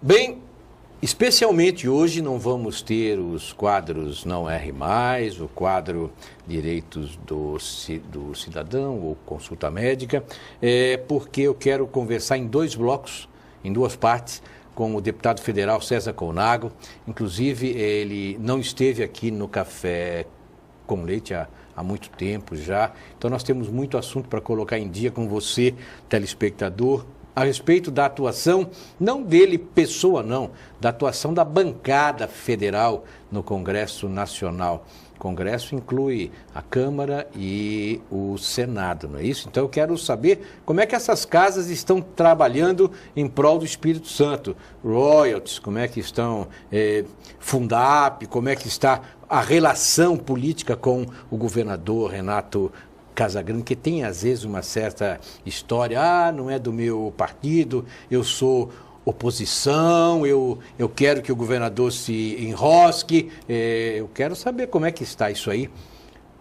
Bem, especialmente hoje não vamos ter os quadros Não Erre Mais, o quadro Direitos do Cidadão ou Consulta Médica, porque eu quero conversar em dois blocos, em duas partes, com o deputado federal César Colnago. Inclusive, ele não esteve aqui no Café com Leite há muito tempo já, então nós temos muito assunto para colocar em dia com você, telespectador, a respeito da atuação, não dele pessoa não, da atuação da bancada federal no Congresso Nacional. O Congresso inclui a Câmara e o Senado, não é isso? Então eu quero saber como é que essas casas estão trabalhando em prol do Espírito Santo. Royalties, como é que estão, Fundap, como é que está a relação política com o governador Renato Casagrande, que tem às vezes uma certa história, não é do meu partido, eu sou oposição, eu quero que o governador se enrosque, eu quero saber como é que está isso aí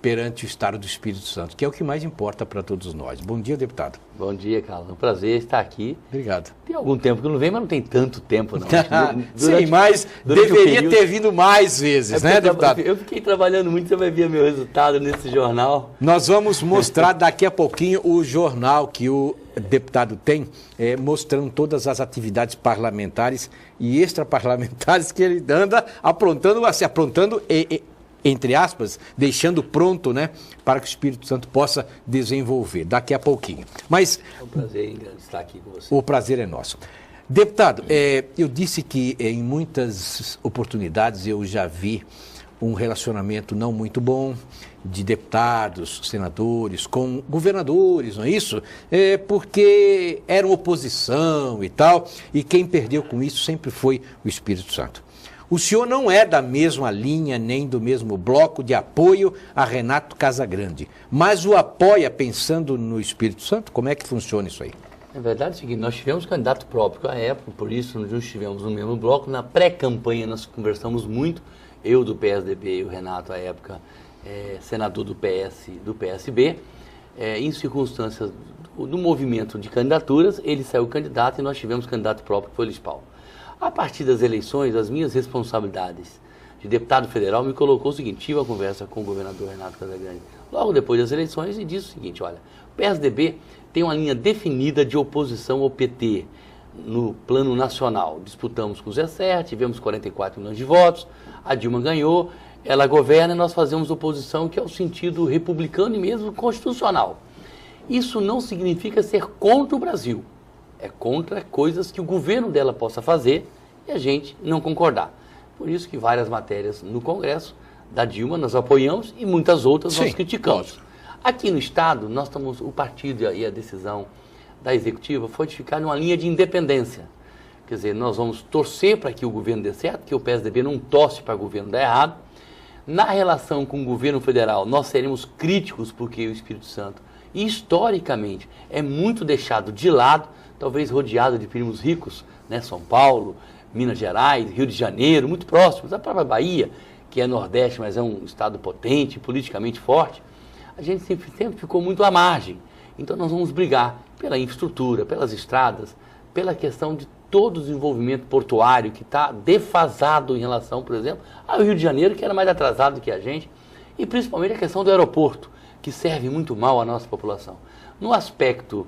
perante o Estado do Espírito Santo, que é o que mais importa para todos nós. Bom dia, deputado. Bom dia, Carlos. É um prazer estar aqui. Obrigado. Tem algum tempo que eu não venho, mas não tem tanto tempo, não. Sim, mas deveria ter vindo mais vezes, né, deputado? Eu fiquei trabalhando muito, você vai ver meu resultado nesse jornal. Nós vamos mostrar daqui a pouquinho o jornal que o deputado tem, mostrando todas as atividades parlamentares e extraparlamentares que ele anda aprontando, entre aspas, deixando pronto, né, para que o Espírito Santo possa desenvolver daqui a pouquinho. Mas é um prazer estar aqui com você. O prazer é nosso. Deputado, eu disse que em muitas oportunidades eu já vi um relacionamento não muito bom de deputados, senadores, com governadores, não é isso? Porque eram oposição e tal, e quem perdeu com isso sempre foi o Espírito Santo. O senhor não é da mesma linha, nem do mesmo bloco de apoio a Renato Casagrande, mas o apoia pensando no Espírito Santo? Como é que funciona isso aí? Na verdade é o seguinte, nós tivemos candidato próprio à época, por isso nós não estivemos no mesmo bloco. Na pré-campanha nós conversamos muito, eu do PSDB e o Renato, à época, senador do PSB, em circunstâncias do movimento de candidaturas, ele saiu candidato e nós tivemos candidato próprio, que foi o Luiz Paulo. A partir das eleições, as minhas responsabilidades de deputado federal me colocou o seguinte: tive uma conversa com o governador Renato Casagrande logo depois das eleições e disse o seguinte: olha, o PSDB tem uma linha definida de oposição ao PT no plano nacional. Disputamos com o Zé Serra, tivemos 44 milhões de votos, a Dilma ganhou, ela governa e nós fazemos oposição que é o sentido republicano e mesmo constitucional. Isso não significa ser contra o Brasil. É contra coisas que o governo dela possa fazer e a gente não concordar. Por isso que várias matérias no Congresso da Dilma nós apoiamos e muitas outras nós criticamos. Lógico. Aqui no Estado, nós estamos, o partido e a decisão da Executiva foi de ficar numa linha de independência. Quer dizer, nós vamos torcer para que o governo dê certo, que o PSDB não torce para o governo dar errado. Na relação com o governo federal, nós seremos críticos porque o Espírito Santo, historicamente, é muito deixado de lado, talvez rodeado de primos ricos, né? São Paulo, Minas Gerais, Rio de Janeiro, muito próximos, a própria Bahia, que é Nordeste, mas é um estado potente, politicamente forte. A gente sempre ficou muito à margem. Então nós vamos brigar pela infraestrutura, pelas estradas, pela questão de todo o desenvolvimento portuário que está defasado em relação, por exemplo, ao Rio de Janeiro, que era mais atrasado do que a gente, e principalmente a questão do aeroporto, que serve muito mal à nossa população. No aspecto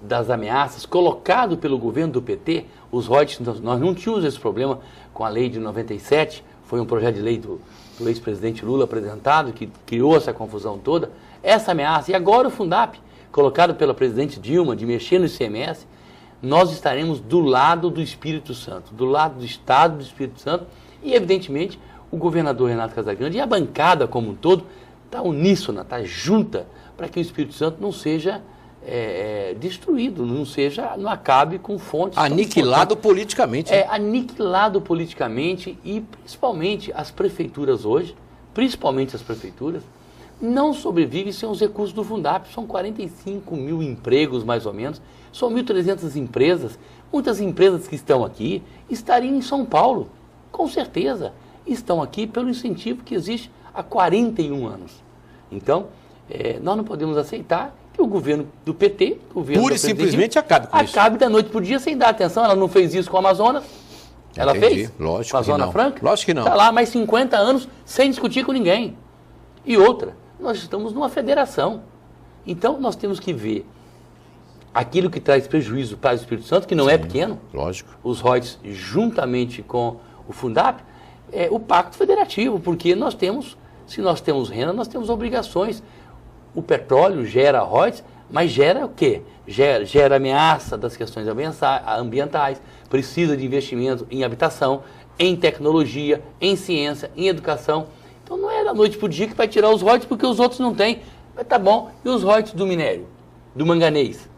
das ameaças colocado pelo governo do PT, os royalties, nós não tínhamos esse problema com a lei de 97, foi um projeto de lei do ex-presidente Lula apresentado, que criou essa confusão toda, essa ameaça, e agora o Fundap, colocado pela presidente Dilma, de mexer no ICMS, nós estaremos do lado do Espírito Santo, do lado do Estado do Espírito Santo, e evidentemente o governador Renato Casagrande e a bancada como um todo está uníssona, está junta, para que o Espírito Santo não seja destruído, não acabe com fontes... Aniquilado politicamente. Aniquilado politicamente e principalmente as prefeituras hoje, não sobrevivem sem os recursos do Fundap. São 45 mil empregos, mais ou menos, são 1.300 empresas. Muitas empresas que estão aqui estariam em São Paulo, com certeza. Estão aqui pelo incentivo que existe há 41 anos. Então, nós não podemos aceitar que o governo do PT, o governo pura e simplesmente acabe com isso. Acabe da noite para o dia sem dar atenção. Ela não fez isso com o Amazonas. Ela fez? Lógico com a que Zona não. Franca? Lógico que não. Está lá há mais 50 anos sem discutir com ninguém. E outra, nós estamos numa federação. Então nós temos que ver aquilo que traz prejuízo para o Espírito Santo, que não é pequeno. Lógico. Os royalties, juntamente com o Fundap, é o pacto federativo, porque nós temos, se nós temos renda, nós temos obrigações. O petróleo gera royalties, mas gera o quê? Gera ameaça das questões ambientais, precisa de investimento em habitação, em tecnologia, em ciência, em educação. Então não é da noite para o dia que vai tirar os royalties, porque os outros não têm. Mas tá bom, e os royalties do minério, do manganês?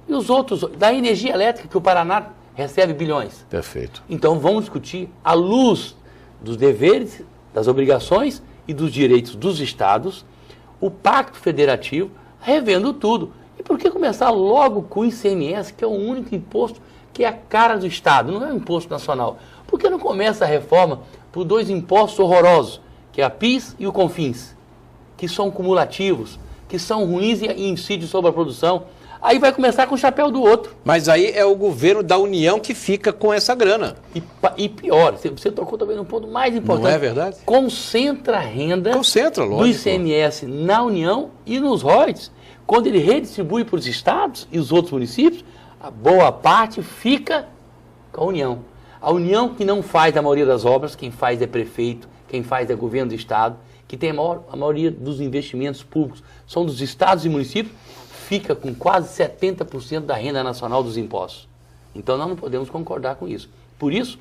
E os outros, da energia elétrica, que o Paraná recebe bilhões? Perfeito. Então vamos discutir à luz dos deveres, das obrigações e dos direitos dos estados, o pacto federativo, revendo tudo. E por que começar logo com o ICMS, que é o único imposto que é a cara do Estado, não é um imposto nacional? Por que não começa a reforma por dois impostos horrorosos, que é a PIS e o CONFINS, que são cumulativos, que são ruins e incidem sobre a produção? Aí vai começar com o chapéu do outro. Mas aí é o governo da União que fica com essa grana. E pior, você tocou também num ponto mais importante. Não é verdade? Concentra a renda lógico, do ICMS na União e nos royalties. Quando ele redistribui para os estados e os outros municípios, a boa parte fica com a União. A União que não faz a maioria das obras, quem faz é prefeito, quem faz é governo do estado, que tem a maioria dos investimentos públicos são dos estados e municípios, fica com quase 70% da renda nacional dos impostos. Então nós não podemos concordar com isso. Por isso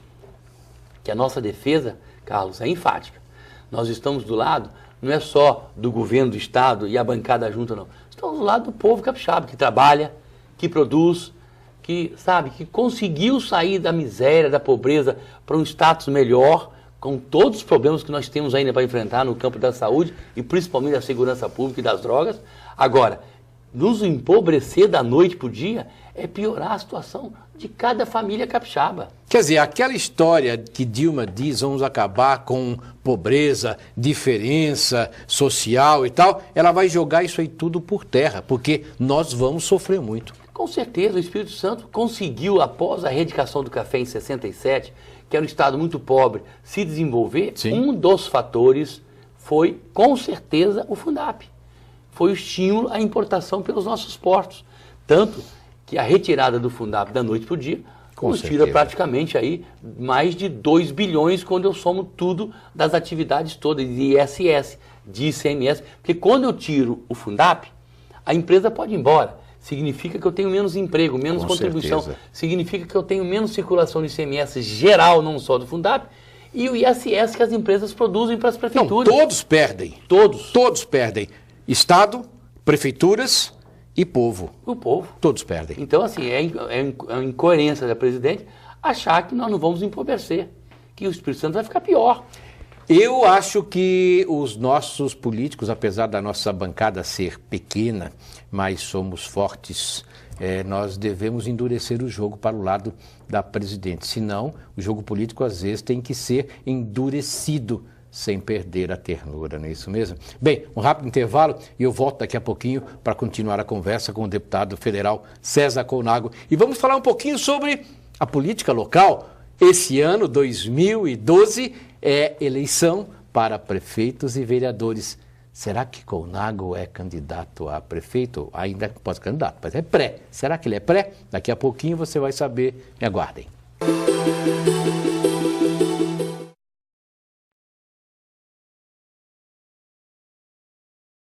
que a nossa defesa, Carlos, é enfática. Nós estamos do lado, não é só do governo do estado e a bancada junta, não. Estamos do lado do povo capixaba, que trabalha, que produz, que, sabe, que conseguiu sair da miséria, da pobreza, para um status melhor, com todos os problemas que nós temos ainda para enfrentar no campo da saúde e principalmente da segurança pública e das drogas. Agora, nos empobrecer da noite para o dia é piorar a situação de cada família capixaba. Quer dizer, aquela história que Dilma diz, vamos acabar com pobreza, diferença social e tal, ela vai jogar isso aí tudo por terra, porque nós vamos sofrer muito. Com certeza, o Espírito Santo conseguiu, após a erradicação do café em 67, que era um estado muito pobre, se desenvolver. Sim. Um dos fatores foi, com certeza, o Fundap. Foi o estímulo à importação pelos nossos portos. Tanto que a retirada do Fundap da noite para o dia nos tira praticamente aí mais de 2 bilhões quando eu somo tudo das atividades todas, de ISS, de ICMS. Porque quando eu tiro o Fundap, a empresa pode ir embora. Significa que eu tenho menos emprego, menos contribuição. Significa que eu tenho menos circulação de ICMS geral, não só do Fundap, e o ISS que as empresas produzem para as prefeituras. Não, todos perdem. Todos perdem. Estado, prefeituras e povo. O povo. Todos perdem. Então, assim, é uma incoerência da presidente achar que nós não vamos empobrecer, que o Espírito Santo vai ficar pior. Eu acho que os nossos políticos, apesar da nossa bancada ser pequena, mas somos fortes, nós devemos endurecer o jogo para o lado da presidente. Senão, o jogo político às vezes tem que ser endurecido, sem perder a ternura, não é isso mesmo? Bem, um rápido intervalo e eu volto daqui a pouquinho para continuar a conversa com o deputado federal César Colnago. E vamos falar um pouquinho sobre a política local. Esse ano, 2012, é eleição para prefeitos e vereadores. Será que Colnago é candidato a prefeito? Ainda pode ser candidato, mas é pré. Será que ele é pré? Daqui a pouquinho você vai saber. Me aguardem.